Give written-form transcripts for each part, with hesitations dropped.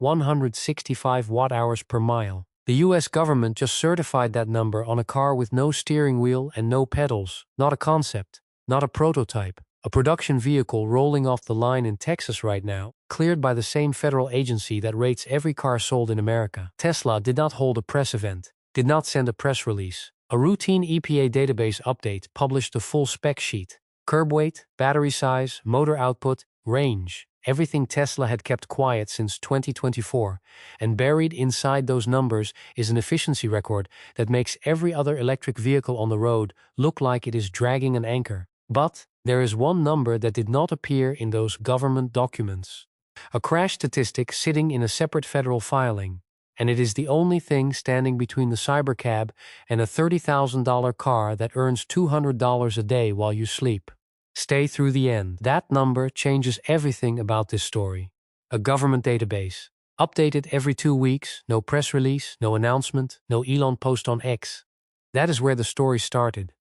165 watt-hours per mile. The US government just certified that number on a car with no steering wheel and no pedals, not a concept, not a prototype, a production vehicle rolling off the line in Texas right now, cleared by the same federal agency that rates every car sold in America. Tesla did not hold a press event, did not send a press release. A routine EPA database update published a full spec sheet. Curb weight, battery size, motor output, range. Everything Tesla had kept quiet since 2024, and buried inside those numbers is an efficiency record that makes every other electric vehicle on the road look like it is dragging an anchor. But there is one number that did not appear in those government documents. A crash statistic sitting in a separate federal filing, and it is the only thing standing between the Cybercab and a $30,000 car that earns $200 a day while you sleep. Stay through the end. That number changes everything about this story. A government database. Updated every 2 weeks, no press release, no announcement, no Elon post on X. That is where the story started.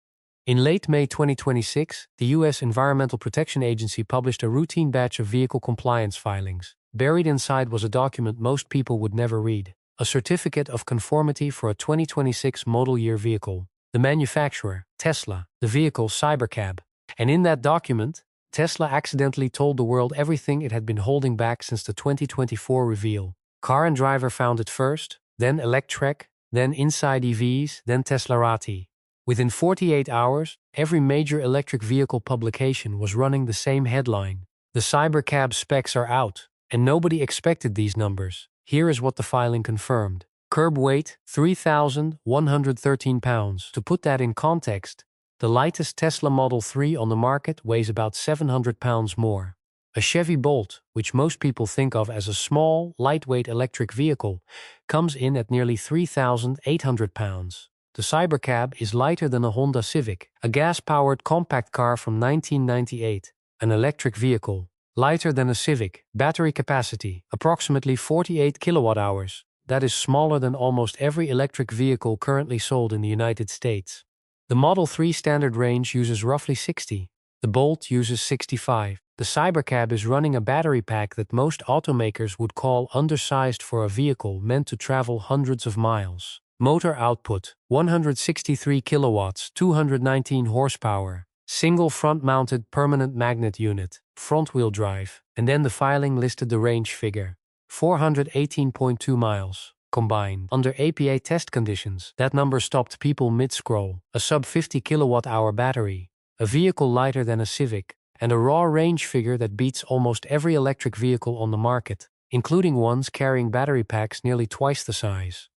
In late May 2026, the US Environmental Protection Agency published a routine batch of vehicle compliance filings. Buried inside was a document most people would never read. A certificate of conformity for a 2026 model year vehicle. The manufacturer, Tesla. The vehicle, Cybercab. And in that document, Tesla accidentally told the world everything it had been holding back since the 2024 reveal. Car and Driver found it first, then Electrek, then Inside EVs, then Teslarati. Within 48 hours, every major electric vehicle publication was running the same headline. The Cybercab specs are out, and nobody expected these numbers. Here is what the filing confirmed. Curb weight, 3,113 pounds. To put that in context, the lightest Tesla Model 3 on the market weighs about 700 pounds more. A Chevy Bolt, which most people think of as a small, lightweight electric vehicle, comes in at nearly 3,800 pounds. The Cybercab is lighter than a Honda Civic, a gas-powered compact car from 1998, an electric vehicle. Lighter than a Civic, battery capacity, approximately 48 kilowatt-hours. That is smaller than almost every electric vehicle currently sold in the United States. The Model 3 standard range uses roughly 60. The Bolt uses 65. The Cybercab is running a battery pack that most automakers would call undersized for a vehicle meant to travel hundreds of miles. Motor output, 163 kilowatts, 219 horsepower. Single front-mounted permanent magnet unit, front-wheel drive. And then the filing listed the range figure. 418.2 miles. Combined. Under APA test conditions, that number stopped people mid-scroll. A sub-50 kilowatt-hour battery, a vehicle lighter than a Civic, and a raw range figure that beats almost every electric vehicle on the market, including ones carrying battery packs nearly twice the size.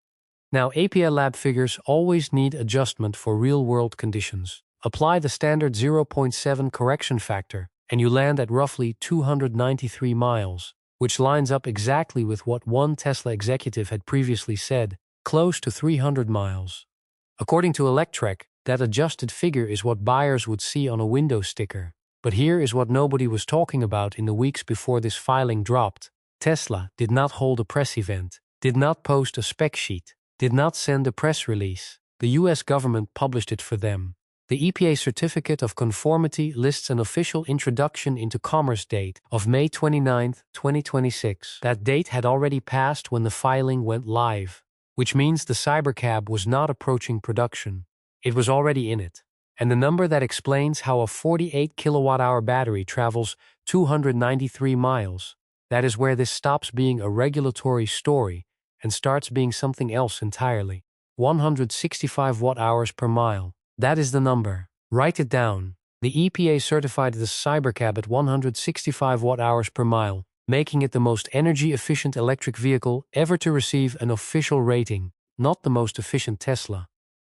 Now, APA lab figures always need adjustment for real-world conditions. Apply the standard 0.7 correction factor, and you land at roughly 293 miles. Which lines up exactly with what one Tesla executive had previously said, close to 300 miles. According to Electrek, that adjusted figure is what buyers would see on a window sticker. But here is what nobody was talking about in the weeks before this filing dropped. Tesla did not hold a press event, did not post a spec sheet, did not send a press release. The US government published it for them. The EPA Certificate of Conformity lists an official introduction into commerce date of May 29, 2026. That date had already passed when the filing went live, which means the Cybercab was not approaching production. It was already in it. And the number that explains how a 48 kilowatt-hour battery travels 293 miles, that is where this stops being a regulatory story and starts being something else entirely. 165 watt-hours per mile. That is the number. Write it down. The EPA certified the Cybercab at 165 watt-hours per mile, making it the most energy-efficient electric vehicle ever to receive an official rating. Not the most efficient Tesla.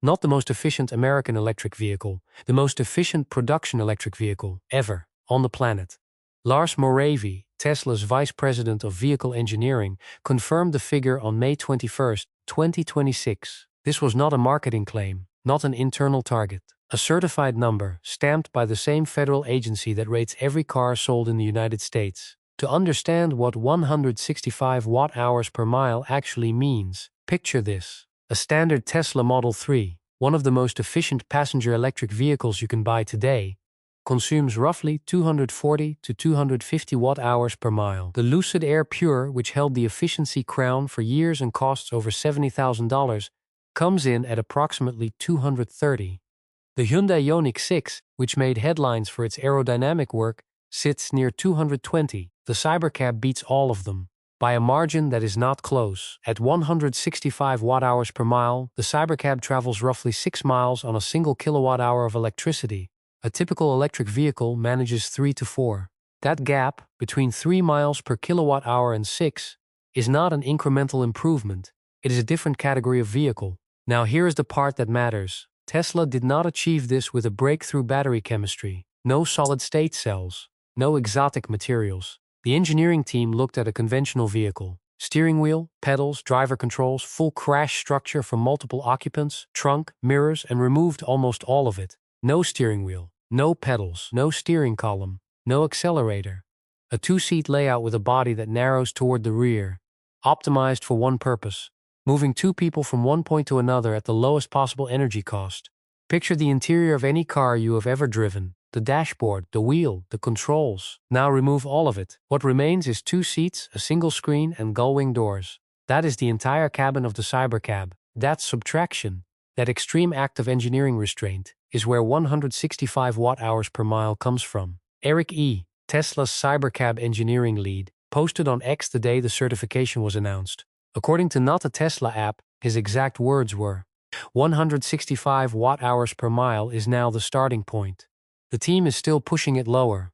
Not the most efficient American electric vehicle. The most efficient production electric vehicle ever on the planet. Lars Moravy, Tesla's vice president of vehicle engineering, confirmed the figure on May 21, 2026. This was not a marketing claim. Not an internal target. A certified number, stamped by the same federal agency that rates every car sold in the United States. To understand what 165 watt-hours per mile actually means, picture this. A standard Tesla Model 3, one of the most efficient passenger electric vehicles you can buy today, consumes roughly 240 to 250 watt-hours per mile. The Lucid Air Pure, which held the efficiency crown for years and costs over $70,000, comes in at approximately 230. The Hyundai Ioniq 6, which made headlines for its aerodynamic work, sits near 220. The Cybercab beats all of them by a margin that is not close. At 165 watt-hours per mile, the Cybercab travels roughly 6 miles on a single kilowatt-hour of electricity. A typical electric vehicle manages 3 to 4. That gap, between 3 miles per kilowatt-hour and 6, is not an incremental improvement. It is a different category of vehicle. Now here is the part that matters. Tesla did not achieve this with a breakthrough battery chemistry. No solid-state cells. No exotic materials. The engineering team looked at a conventional vehicle. Steering wheel, pedals, driver controls, full crash structure for multiple occupants, trunk, mirrors, and removed almost all of it. No steering wheel, no pedals, no steering column, no accelerator. A two-seat layout with a body that narrows toward the rear. Optimized for one purpose: moving two people from one point to another at the lowest possible energy cost. Picture the interior of any car you have ever driven. The dashboard, the wheel, the controls. Now remove all of it. What remains is 2 seats, a single screen, and gull-wing doors. That is the entire cabin of the Cybercab. That's subtraction. That extreme act of engineering restraint is where 165 watt-hours per mile comes from. Eric E., Tesla's Cybercab engineering lead, posted on X the day the certification was announced. According to Not a Tesla app, his exact words were, 165 watt-hours per mile is now the starting point. The team is still pushing it lower.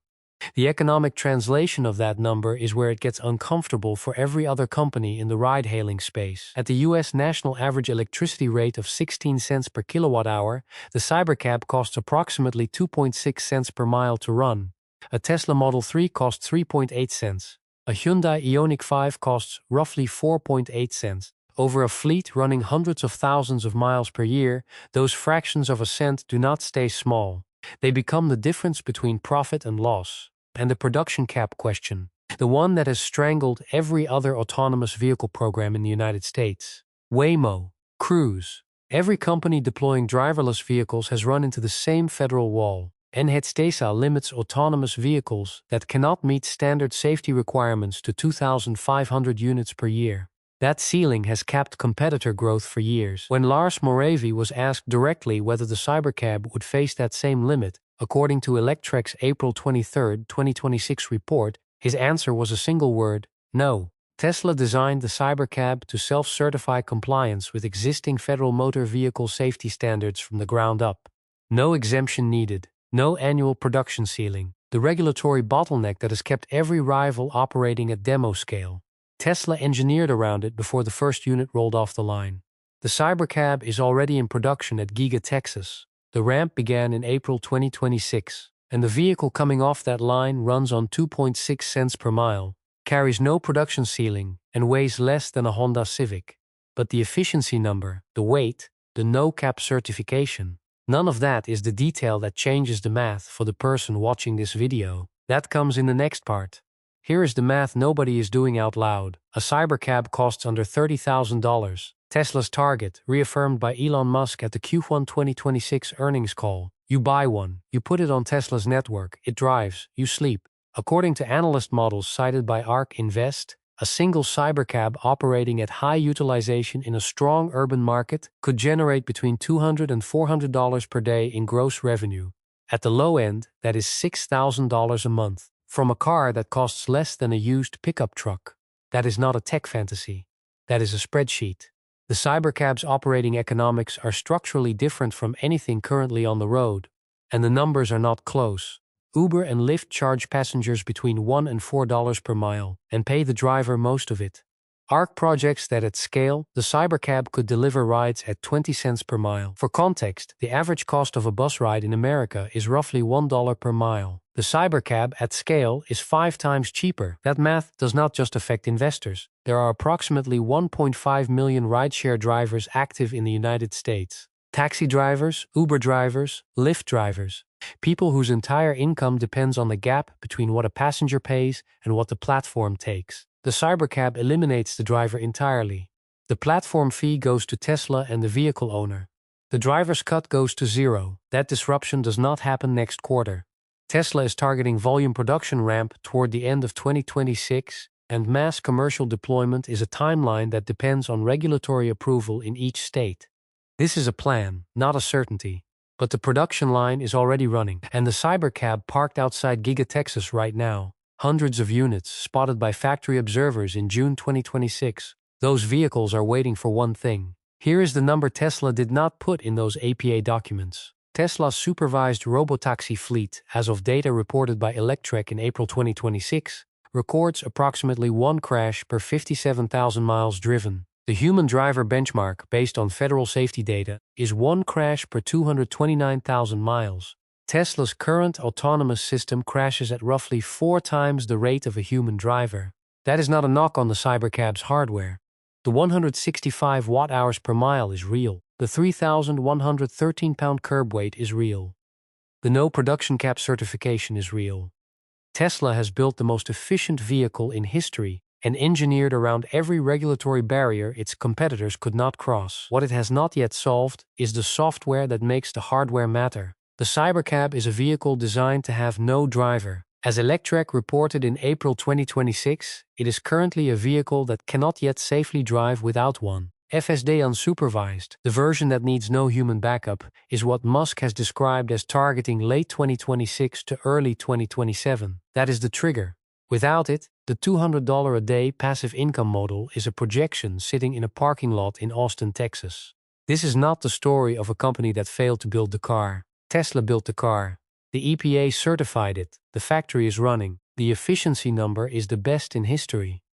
The economic translation of that number is where it gets uncomfortable for every other company in the ride-hailing space. At the U.S. national average electricity rate of 16 cents per kilowatt-hour, the Cybercab costs approximately 2.6 cents per mile to run. A Tesla Model 3 costs 3.8 cents. A Hyundai Ioniq 5 costs roughly 4.8 cents. Over a fleet running hundreds of thousands of miles per year, those fractions of a cent do not stay small. They become the difference between profit and loss. And the production cap question, the one that has strangled every other autonomous vehicle program in the United States. Waymo, Cruise. Every company deploying driverless vehicles has run into the same federal wall. NHTSA limits autonomous vehicles that cannot meet standard safety requirements to 2,500 units per year. That ceiling has capped competitor growth for years. When Lars Moravy was asked directly whether the Cybercab would face that same limit, according to Electrek's April 23, 2026 report, his answer was a single word: no. Tesla designed the Cybercab to self-certify compliance with existing federal motor vehicle safety standards from the ground up. No exemption needed. No annual production ceiling. The regulatory bottleneck that has kept every rival operating at demo scale. Tesla engineered around it before the first unit rolled off the line. The Cybercab is already in production at Giga Texas. The ramp began in April 2026, and the vehicle coming off that line runs on 2.6 cents per mile, carries no production ceiling, and weighs less than a Honda Civic. But the efficiency number, the weight, the no-cap certification, none of that is the detail that changes the math for the person watching this video. That comes in the next part. Here is the math nobody is doing out loud. A Cybercab costs under $30,000. Tesla's target, reaffirmed by Elon Musk at the Q1 2026 earnings call. You buy one, you put it on Tesla's network, it drives, you sleep. According to analyst models cited by ARK Invest, a single Cybercab operating at high utilization in a strong urban market could generate between $200 and $400 per day in gross revenue. At the low end, that is $6,000 a month, from a car that costs less than a used pickup truck. That is not a tech fantasy. That is a spreadsheet. The Cybercab's operating economics are structurally different from anything currently on the road, and the numbers are not close. Uber and Lyft charge passengers between $1 and $4 per mile and pay the driver most of it. ARK projects that at scale, the Cybercab could deliver rides at 20 cents per mile. For context, the average cost of a bus ride in America is roughly $1 per mile. The Cybercab at scale is 5 times cheaper. That math does not just affect investors. There are approximately 1.5 million rideshare drivers active in the United States. Taxi drivers, Uber drivers, Lyft drivers. People whose entire income depends on the gap between what a passenger pays and what the platform takes. The Cybercab eliminates the driver entirely. The platform fee goes to Tesla and the vehicle owner. The driver's cut goes to zero. That disruption does not happen next quarter. Tesla is targeting volume production ramp toward the end of 2026, and mass commercial deployment is a timeline that depends on regulatory approval in each state. This is a plan, not a certainty. But the production line is already running, and the Cybercab parked outside Giga Texas right now. Hundreds of units spotted by factory observers in June 2026. Those vehicles are waiting for one thing. Here is the number Tesla did not put in those APA documents. Tesla's supervised Robotaxi fleet, as of data reported by Electrek in April 2026, records approximately 1 crash per 57,000 miles driven. The human driver benchmark, based on federal safety data, is 1 crash per 229,000 miles. Tesla's current autonomous system crashes at roughly 4 times the rate of a human driver. That is not a knock on the Cybercab's hardware. The 165 watt-hours per mile is real. The 3,113-pound curb weight is real. The no production cap certification is real. Tesla has built the most efficient vehicle in history and engineered around every regulatory barrier its competitors could not cross. What it has not yet solved is the software that makes the hardware matter. The Cybercab is a vehicle designed to have no driver. As Electrek reported in April 2026, it is currently a vehicle that cannot yet safely drive without one. FSD unsupervised, the version that needs no human backup, is what Musk has described as targeting late 2026 to early 2027. That is the trigger. Without it, the $200 a day passive income model is a projection sitting in a parking lot in Austin, Texas. This is not the story of a company that failed to build the car. Tesla built the car. The EPA certified it. The factory is running. The efficiency number is the best in history.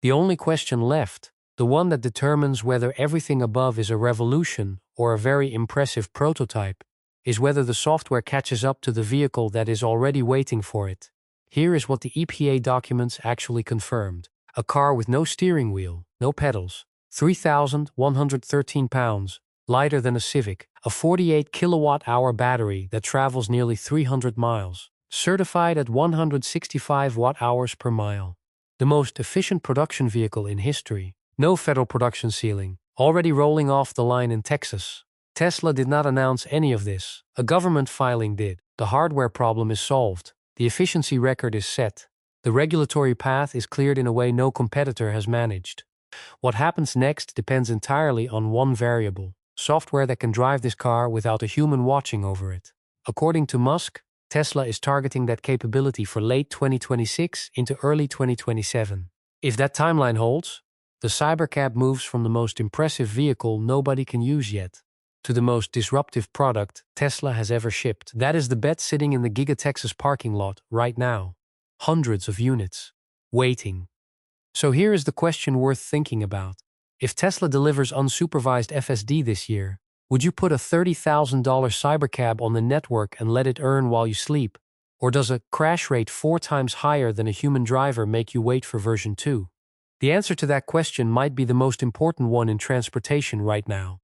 The only question left, the one that determines whether everything above is a revolution or a very impressive prototype, is whether the software catches up to the vehicle that is already waiting for it. Here is what the EPA documents actually confirmed. A car with no steering wheel, no pedals, 3,113 pounds, lighter than a Civic, a 48 kilowatt-hour battery that travels nearly 300 miles, certified at 165 watt-hours per mile. The most efficient production vehicle in history. No federal production ceiling, already rolling off the line in Texas. Tesla did not announce any of this. A government filing did. The hardware problem is solved. The efficiency record is set. The regulatory path is cleared in a way no competitor has managed. What happens next depends entirely on one variable: software that can drive this car without a human watching over it. According to Musk, Tesla is targeting that capability for late 2026 into early 2027. If that timeline holds, the Cybercab moves from the most impressive vehicle nobody can use yet to the most disruptive product Tesla has ever shipped. That is the bet sitting in the Giga Texas parking lot right now. Hundreds of units. Waiting. So here is the question worth thinking about. If Tesla delivers unsupervised FSD this year, would you put a $30,000 Cybercab on the network and let it earn while you sleep? Or does a crash rate 4 times higher than a human driver make you wait for version 2? The answer to that question might be the most important one in transportation right now.